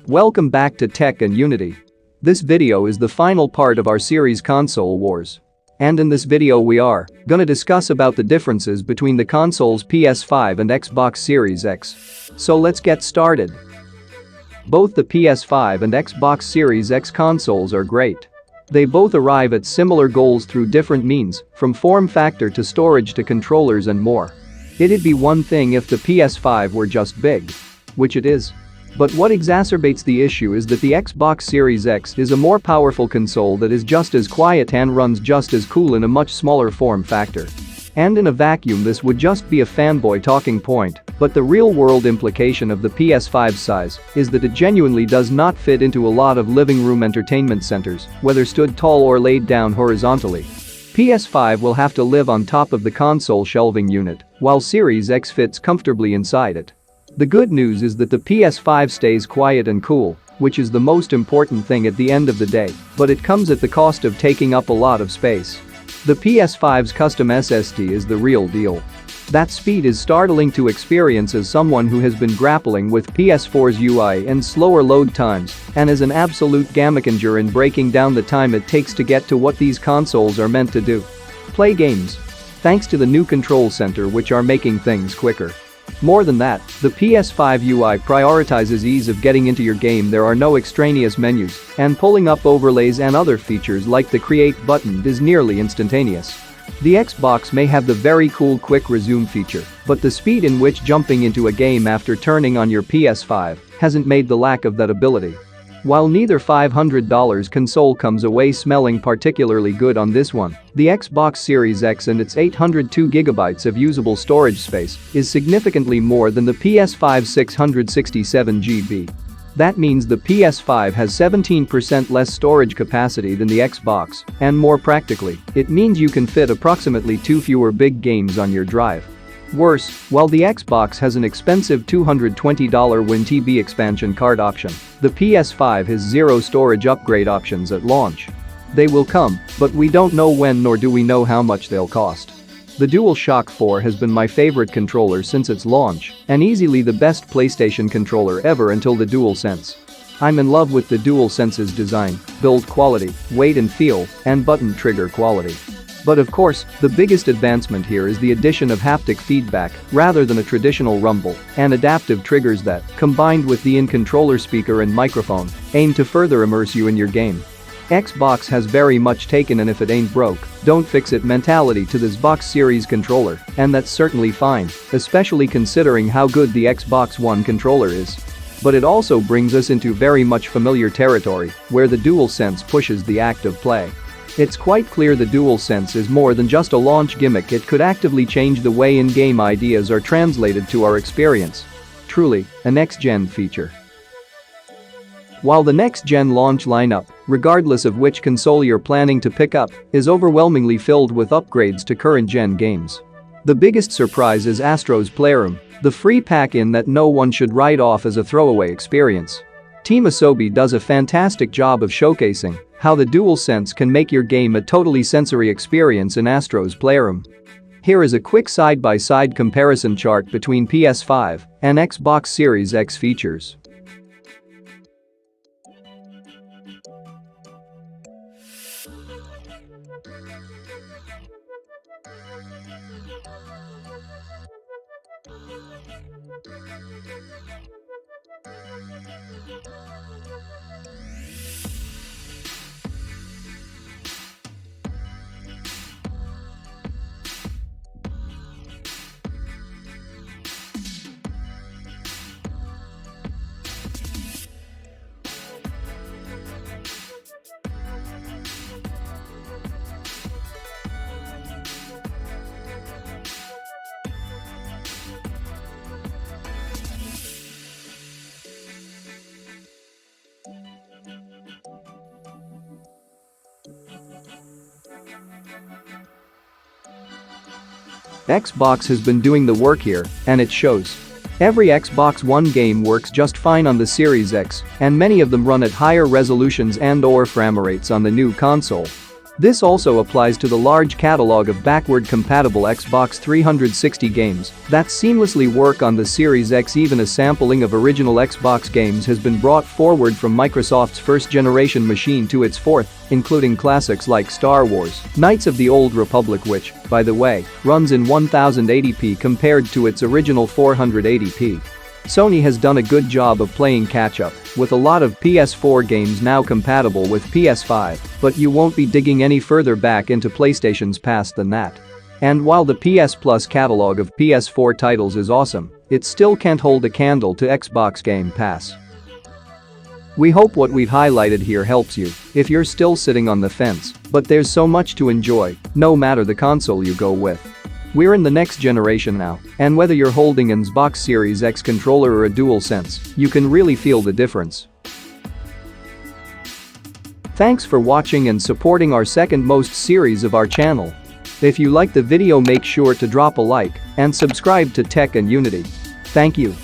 Welcome back to Tech and Unity. This video is the final part of our series Console Wars. And in this video we are gonna discuss about the differences between the consoles PS5 and Xbox Series X. So let's get started. Both the PS5 and Xbox Series X consoles are great. They both arrive at similar goals through different means, from form factor to storage to controllers and more. It'd be one thing if the PS5 were just big. Which it is. But what exacerbates the issue is that the Xbox Series X is a more powerful console that is just as quiet and runs just as cool in a much smaller form factor. And in a vacuum this would just be a fanboy talking point, but the real-world implication of the PS5's size is that it genuinely does not fit into a lot of living room entertainment centers, whether stood tall or laid down horizontally. PS5 will have to live on top of the console shelving unit, while Series X fits comfortably inside it. The good news is that the PS5 stays quiet and cool, which is the most important thing at the end of the day, but it comes at the cost of taking up a lot of space. The PS5's custom SSD is the real deal. That speed is startling to experience as someone who has been grappling with PS4's UI and slower load times and is an absolute gamachanger in breaking down the time it takes to get to what these consoles are meant to do. Play games. Thanks to the new control center which are making things quicker. More than that, the PS5 UI prioritizes ease of getting into your game. There are no extraneous menus, and pulling up overlays and other features like the Create button is nearly instantaneous. The Xbox may have the very cool Quick Resume feature, but the speed in which jumping into a game after turning on your PS5 hasn't made the lack of that ability. While neither $500 console comes away smelling particularly good on this one, the Xbox Series X and its 802GB of usable storage space is significantly more than the PS5's 667GB. That means the PS5 has 17% less storage capacity than the Xbox, and more practically, it means you can fit approximately 2 fewer big games on your drive. Worse, while the Xbox has an expensive $220 WinTB expansion card option, the PS5 has 0 storage upgrade options at launch. They will come, but we don't know when nor do we know how much they'll cost. The DualShock 4 has been my favorite controller since its launch, and easily the best PlayStation controller ever until the DualSense. I'm in love with the DualSense's design, build quality, weight and feel, and button trigger quality. But of course, the biggest advancement here is the addition of haptic feedback rather than a traditional rumble, and adaptive triggers that, combined with the in-controller speaker and microphone, aim to further immerse you in your game. Xbox has very much taken an if it ain't broke, don't fix it mentality to this Xbox Series controller, and that's certainly fine, especially considering how good the Xbox One controller is. But it also brings us into very much familiar territory, where the DualSense pushes the active play. It's quite clear the DualSense is more than just a launch gimmick. It could actively change the way in-game ideas are translated to our experience. Truly, a next-gen feature. While the next-gen launch lineup, regardless of which console you're planning to pick up, is overwhelmingly filled with upgrades to current-gen games. The biggest surprise is Astro's Playroom, the free pack-in that no one should write off as a throwaway experience. Team Asobi does a fantastic job of showcasing how the DualSense can make your game a totally sensory experience in Astro's Playroom. Here is a quick side-by-side comparison chart between PS5 and Xbox Series X features. Xbox has been doing the work here, and it shows. Every Xbox One game works just fine on the Series X, and many of them run at higher resolutions and/or frame rates on the new console. This also applies to the large catalog of backward-compatible Xbox 360 games that seamlessly work on the Series X. Even a sampling of original Xbox games has been brought forward from Microsoft's first-generation machine to its fourth, including classics like Star Wars: Knights of the Old Republic, which, by the way, runs in 1080p compared to its original 480p. Sony has done a good job of playing catch-up, with a lot of PS4 games now compatible with PS5, but you won't be digging any further back into PlayStation's past than that. And while the PS Plus catalog of PS4 titles is awesome, it still can't hold a candle to Xbox Game Pass. We hope what we've highlighted here helps you if you're still sitting on the fence, but there's so much to enjoy, no matter the console you go with. We're in the next generation now, and whether you're holding an Xbox Series X controller or a DualSense, you can really feel the difference. Thanks for watching and supporting our second most series of our channel. If you like the video, make sure to drop a like and subscribe to Tech and Unity. Thank you.